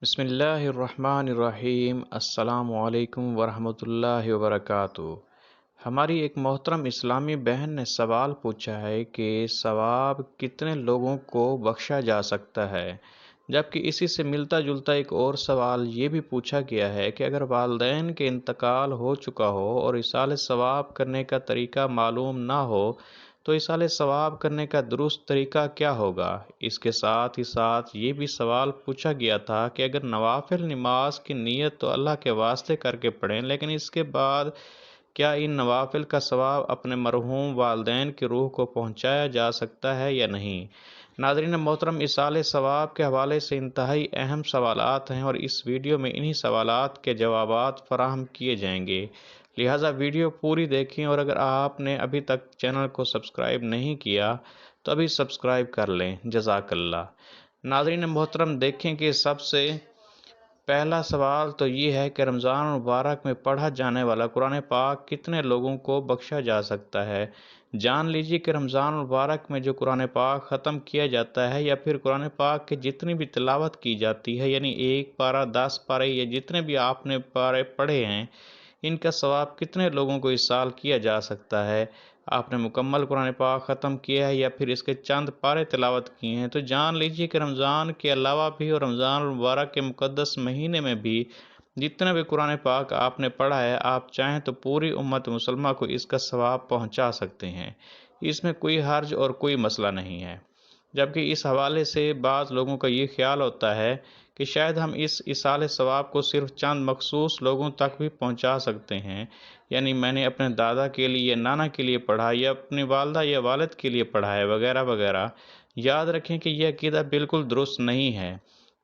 بسم اللہ الرحمن الرحیم۔ السلام علیکم ورحمۃ اللہ وبرکاتہ۔ ہماری ایک محترم اسلامی بہن نے سوال پوچھا ہے کہ ثواب کتنے لوگوں کو بخشا جا سکتا ہے، جبکہ اسی سے ملتا جلتا ایک اور سوال یہ بھی پوچھا گیا ہے کہ اگر والدین کے انتقال ہو چکا ہو اور ایصال ثواب کرنے کا طریقہ معلوم نہ ہو تو ایصال ثواب کرنے کا درست طریقہ کیا ہوگا۔ اس کے ساتھ ہی ساتھ یہ بھی سوال پوچھا گیا تھا کہ اگر نوافل نماز کی نیت تو اللہ کے واسطے کر کے پڑھیں، لیکن اس کے بعد کیا ان نوافل کا ثواب اپنے مرحوم والدین کی روح کو پہنچایا جا سکتا ہے یا نہیں۔ ناظرین محترم، ایصال ثواب کے حوالے سے انتہائی اہم سوالات ہیں اور اس ویڈیو میں انہی سوالات کے جوابات فراہم کیے جائیں گے، لہٰذا ویڈیو پوری دیکھیں، اور اگر آپ نے ابھی تک چینل کو سبسکرائب نہیں کیا تو ابھی سبسکرائب کر لیں، جزاک اللہ۔ ناظرین محترم، دیکھیں کہ سب سے پہلا سوال تو یہ ہے کہ رمضان المبارک میں پڑھا جانے والا قرآن پاک کتنے لوگوں کو بخشا جا سکتا ہے۔ جان لیجیے کہ رمضان المبارک میں جو قرآن پاک ختم کیا جاتا ہے یا پھر قرآن پاک کی جتنی بھی تلاوت کی جاتی ہے، یعنی 1 پارہ 10 پارے یا جتنے بھی آپ نے پارے پڑھے ہیں، ان کا ثواب کتنے لوگوں کو اس سال کیا جا سکتا ہے۔ آپ نے مکمل قرآن پاک ختم کیا ہے یا پھر اس کے چند پارے تلاوت کیے ہیں، تو جان لیجیے کہ رمضان کے علاوہ بھی اور رمضان المبارک کے مقدس مہینے میں بھی جتنا بھی قرآن پاک آپ نے پڑھا ہے، آپ چاہیں تو پوری امت مسلمہ کو اس کا ثواب پہنچا سکتے ہیں۔ اس میں کوئی حرج اور کوئی مسئلہ نہیں ہے، جبکہ اس حوالے سے بعض لوگوں کا یہ خیال ہوتا ہے کہ شاید ہم اس ایصال ثواب کو صرف چند مخصوص لوگوں تک بھی پہنچا سکتے ہیں، یعنی میں نے اپنے دادا کے لیے یا نانا کے لیے پڑھا یا اپنی والدہ یا والد کے لیے پڑھا ہے وغیرہ وغیرہ۔ یاد رکھیں کہ یہ عقیدہ بالکل درست نہیں ہے،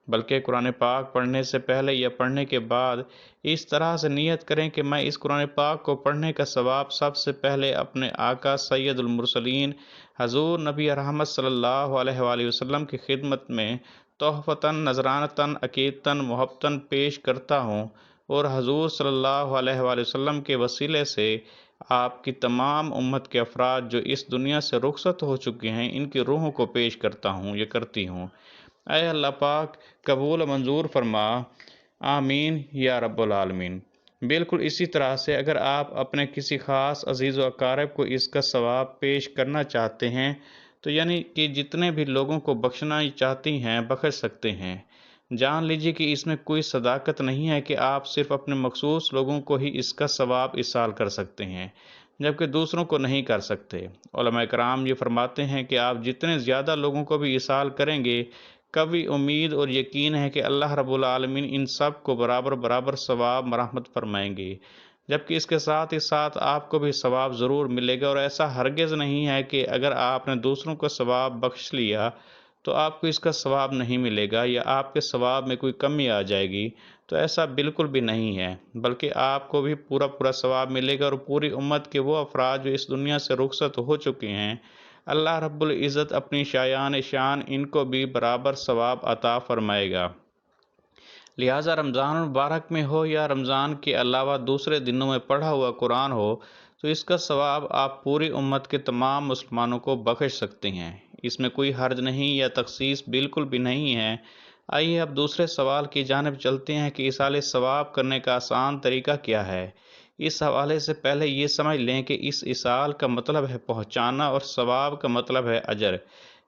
بلکہ قرآن پاک پڑھنے سے پہلے یا پڑھنے کے بعد اس طرح سے نیت کریں کہ میں اس قرآن پاک کو پڑھنے کا ثواب سب سے پہلے اپنے آقا سید المرسلین حضور نبی رحمت صلی اللہ علیہ وآلہ وسلم کی خدمت میں تحفتاً، نذرانتاً، عقیدتاً، محبتاً پیش کرتا ہوں، اور حضور صلی اللہ علیہ وآلہ وسلم کے وسیلے سے آپ کی تمام امت کے افراد جو اس دنیا سے رخصت ہو چکے ہیں، ان کی روحوں کو پیش کرتا ہوں یا کرتی ہوں۔ اے اللہ پاک، قبول و منظور فرما، آمین یا رب العالمین۔ بالکل اسی طرح سے اگر آپ اپنے کسی خاص عزیز و اقارب کو اس کا ثواب پیش کرنا چاہتے ہیں تو یعنی کہ جتنے بھی لوگوں کو بخشنا چاہتی ہیں بخش سکتے ہیں۔ جان لیجیے کہ اس میں کوئی صداقت نہیں ہے کہ آپ صرف اپنے مخصوص لوگوں کو ہی اس کا ثواب ایصال کر سکتے ہیں، جبکہ دوسروں کو نہیں کر سکتے۔ علماء کرام یہ فرماتے ہیں کہ آپ جتنے زیادہ لوگوں کو بھی ایصال کریں گے، کبھی امید اور یقین ہے کہ اللہ رب العالمین ان سب کو برابر برابر ثواب مرحمت فرمائیں گے، جبکہ اس کے ساتھ ہی ساتھ آپ کو بھی ثواب ضرور ملے گا۔ اور ایسا ہرگز نہیں ہے کہ اگر آپ نے دوسروں کو ثواب بخش لیا تو آپ کو اس کا ثواب نہیں ملے گا یا آپ کے ثواب میں کوئی کمی آ جائے گی، تو ایسا بالکل بھی نہیں ہے، بلکہ آپ کو بھی پورا پورا ثواب ملے گا، اور پوری امت کے وہ افراد جو اس دنیا سے رخصت ہو چکے ہیں، اللہ رب العزت اپنی شایان شان ان کو بھی برابر ثواب عطا فرمائے گا۔ لہٰذا رمضان المبارک میں ہو یا رمضان کے علاوہ دوسرے دنوں میں پڑھا ہوا قرآن ہو، تو اس کا ثواب آپ پوری امت کے تمام مسلمانوں کو بخش سکتے ہیں۔ اس میں کوئی حرج نہیں یا تخصیص بالکل بھی نہیں ہے۔ آئیے اب دوسرے سوال کی جانب چلتے ہیں کہ ایصال ثواب کرنے کا آسان طریقہ کیا ہے۔ اس حوالے سے پہلے یہ سمجھ لیں کہ اس ایصال کا مطلب ہے پہنچانا اور ثواب کا مطلب ہے اجر،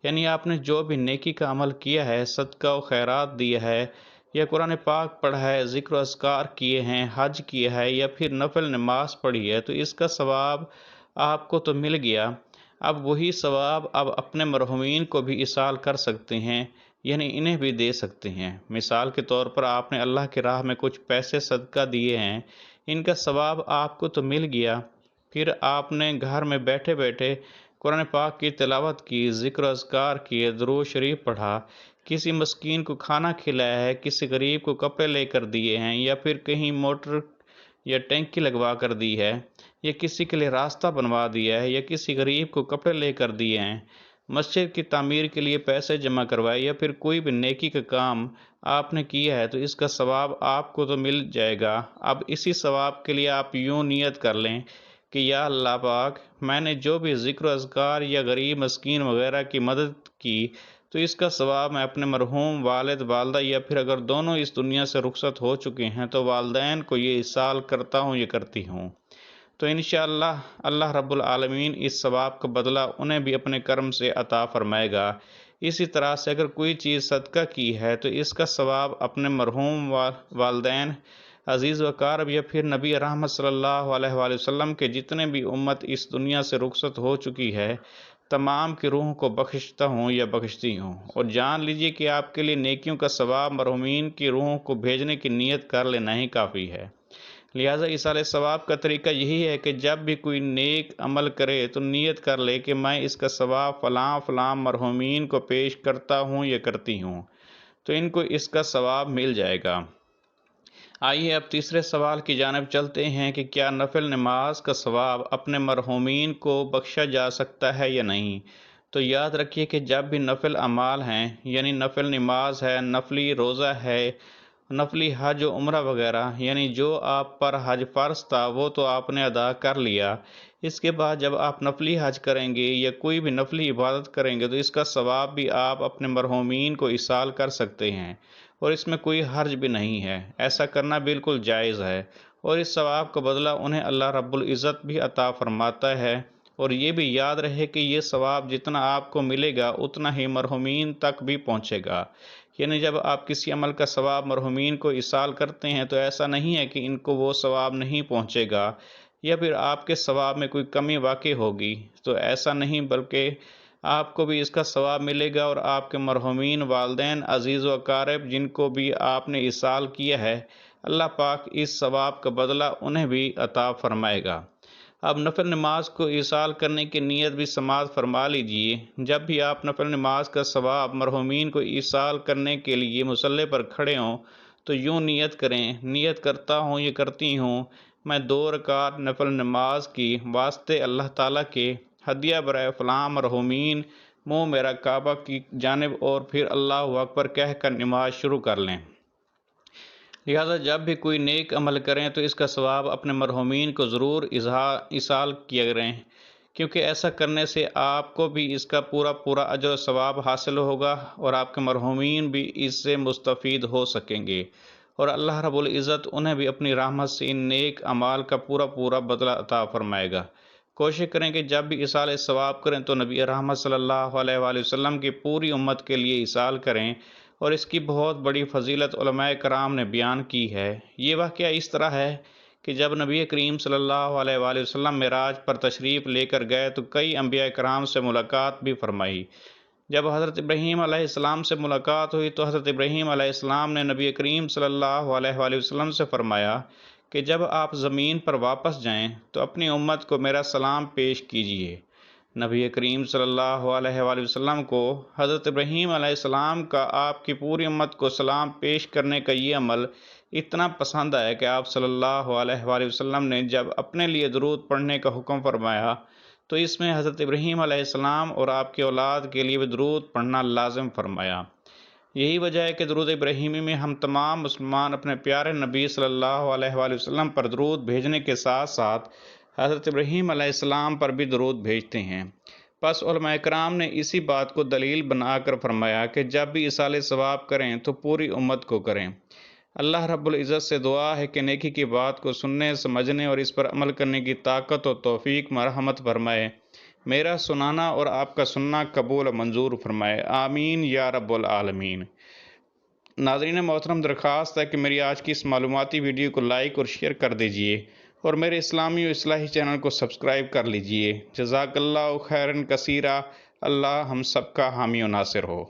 یعنی آپ نے جو بھی نیکی کا عمل کیا ہے، صدقہ و خیرات دیا ہے یا قرآن پاک پڑھا ہے، ذکر و اذکار کیے ہیں، حج کیا ہے یا پھر نفل نماز پڑھی ہے، تو اس کا ثواب آپ کو تو مل گیا۔ اب وہی ثواب اب اپنے مرحومین کو بھی ایصال کر سکتے ہیں، یعنی انہیں بھی دے سکتے ہیں۔ مثال کے طور پر آپ نے اللہ کی راہ میں کچھ پیسے صدقہ دیے ہیں، ان کا ثواب آپ کو تو مل گیا۔ پھر آپ نے گھر میں بیٹھے بیٹھے قرآن پاک کی تلاوت کی، ذکر و اذکار کیے، درود شریف پڑھا، کسی مسکین کو کھانا کھلایا ہے، کسی غریب کو کپڑے لے کر دیے ہیں، یا پھر کہیں موٹر یا ٹینکی لگوا کر دی ہے، یا کسی کے لیے راستہ بنوا دیا ہے، یا کسی غریب کو کپڑے لے کر دیے ہیں، مسجد کی تعمیر کے لیے پیسے جمع کروائے، یا پھر کوئی بھی نیکی کا کام آپ نے کیا ہے، تو اس کا ثواب آپ کو تو مل جائے گا۔ اب اسی ثواب کے لیے آپ یوں نیت کر لیں کہ یا اللہ پاک، میں نے جو بھی ذکر و اذکار یا غریب مسکین وغیرہ کی مدد کی، تو اس کا ثواب میں اپنے مرحوم والد والدہ یا پھر اگر دونوں اس دنیا سے رخصت ہو چکے ہیں تو والدین کو یہ ایصال کرتا ہوں یا کرتی ہوں، تو انشاءاللہ اللہ رب العالمین اس ثواب کا بدلہ انہیں بھی اپنے کرم سے عطا فرمائے گا۔ اسی طرح سے اگر کوئی چیز صدقہ کی ہے تو اس کا ثواب اپنے مرحوم والدین عزیز و اقارب یا پھر نبی رحمت صلی اللہ علیہ وآلہ وسلم کے جتنے بھی امت اس دنیا سے رخصت ہو چکی ہے تمام کی روحوں کو بخشتا ہوں یا بخشتی ہوں۔ اور جان لیجئے کہ آپ کے لیے نیکیوں کا ثواب مرحومین کی روحوں کو بھیجنے کی نیت کر لینا ہی کافی ہے۔ لہٰذا ایصال ثواب کا طریقہ یہی ہے کہ جب بھی کوئی نیک عمل کرے تو نیت کر لے کہ میں اس کا ثواب فلاں فلاں مرحومین کو پیش کرتا ہوں یا کرتی ہوں، تو ان کو اس کا ثواب مل جائے گا۔ آئیے اب تیسرے سوال کی جانب چلتے ہیں کہ کیا نفل نماز کا ثواب اپنے مرحومین کو بخشا جا سکتا ہے یا نہیں؟ تو یاد رکھیے کہ جب بھی نفل اعمال ہیں، یعنی نفل نماز ہے، نفلی روزہ ہے، نفلی حج و عمرہ وغیرہ، یعنی جو آپ پر حج فرض تھا وہ تو آپ نے ادا کر لیا، اس کے بعد جب آپ نفلی حج کریں گے یا کوئی بھی نفلی عبادت کریں گے تو اس کا ثواب بھی آپ اپنے مرحومین کو ایصال کر سکتے ہیں، اور اس میں کوئی حرج بھی نہیں ہے، ایسا کرنا بالکل جائز ہے، اور اس ثواب کا بدلہ انہیں اللہ رب العزت بھی عطا فرماتا ہے۔ اور یہ بھی یاد رہے کہ یہ ثواب جتنا آپ کو ملے گا اتنا ہی مرحومین تک بھی پہنچے گا، یعنی جب آپ کسی عمل کا ثواب مرحومین کو ایصال کرتے ہیں تو ایسا نہیں ہے کہ ان کو وہ ثواب نہیں پہنچے گا یا پھر آپ کے ثواب میں کوئی کمی واقع ہوگی، تو ایسا نہیں، بلکہ آپ کو بھی اس کا ثواب ملے گا، اور آپ کے مرحومین والدین عزیز و اقارب جن کو بھی آپ نے ایصال کیا ہے اللہ پاک اس ثواب کا بدلہ انہیں بھی عطا فرمائے گا۔ اب نفل نماز کو ایصال کرنے کی نیت بھی سماعت فرما لیجئے۔ جب بھی آپ نفل نماز کا ثواب مرحومین کو ایصال کرنے کے لیے مصلی پر کھڑے ہوں تو یوں نیت کریں، نیت کرتا ہوں یا کرتی ہوں میں 2 رکعت نفل نماز کی واسطے اللہ تعالیٰ کے ہدیہ برائے فلاں مرحومین، منہ میرا کعبہ کی جانب، اور پھر اللہ اکبر کہہ کر نماز شروع کر لیں۔ لہذا جب بھی کوئی نیک عمل کریں تو اس کا ثواب اپنے مرحومین کو ضرور ایصال کیا کریں، کیونکہ ایسا کرنے سے آپ کو بھی اس کا پورا اجر و ثواب حاصل ہوگا اور آپ کے مرحومین بھی اس سے مستفید ہو سکیں گے، اور اللہ رب العزت انہیں بھی اپنی رحمت سے ان نیک اعمال کا پورا بدلہ عطا فرمائے گا۔ کوشش کریں کہ جب بھی ایصال ثواب کریں تو نبی رحمت صلی اللہ علیہ وآلہ وسلم کی پوری امت کے لیے ایصال کریں، اور اس کی بہت بڑی فضیلت علماء کرام نے بیان کی ہے۔ یہ واقعہ اس طرح ہے کہ جب نبی کریم صلی اللہ علیہ وآلہ وسلم معراج پر تشریف لے کر گئے تو کئی انبیاء کرام سے ملاقات بھی فرمائی۔ جب حضرت ابراہیم علیہ السلام سے ملاقات ہوئی تو حضرت ابراہیم علیہ السلام نے نبی کریم صلی اللہ علیہ وآلہ وسلم سے فرمایا کہ جب آپ زمین پر واپس جائیں تو اپنی امت کو میرا سلام پیش کیجیے۔ نبی کریم صلی اللہ علیہ وآلہ وسلم کو حضرت ابراہیم علیہ السلام کا آپ کی پوری امت کو سلام پیش کرنے کا یہ عمل اتنا پسند آیا کہ آپ صلی اللہ علیہ وآلہ وسلم نے جب اپنے لیے درود پڑھنے کا حکم فرمایا تو اس میں حضرت ابراہیم علیہ السلام اور آپ کی اولاد کے لیے بھی درود پڑھنا لازم فرمایا۔ یہی وجہ ہے کہ درود ابراہیمی میں ہم تمام مسلمان اپنے پیارے نبی صلی اللہ علیہ وآلہ وسلم پر درود بھیجنے کے ساتھ ساتھ حضرت ابراہیم علیہ السلام پر بھی درود بھیجتے ہیں۔ پس علماء کرام نے اسی بات کو دلیل بنا کر فرمایا کہ جب بھی ایصال ثواب کریں تو پوری امت کو کریں۔ اللہ رب العزت سے دعا ہے کہ نیکی کی بات کو سننے، سمجھنے اور اس پر عمل کرنے کی طاقت و توفیق مرحمت فرمائے۔ میرا سنانا اور آپ کا سننا قبول و منظور فرمائے، آمین یا رب العالمین۔ ناظرین محترم، درخواست ہے کہ میری آج کی اس معلوماتی ویڈیو کو لائک اور شیئر کر دیجئے اور میرے اسلامی و اصلاحی چینل کو سبسکرائب کر لیجئے۔ جزاک اللہ خیرن کثیرہ۔ اللہ ہم سب کا حامی و ناصر ہو۔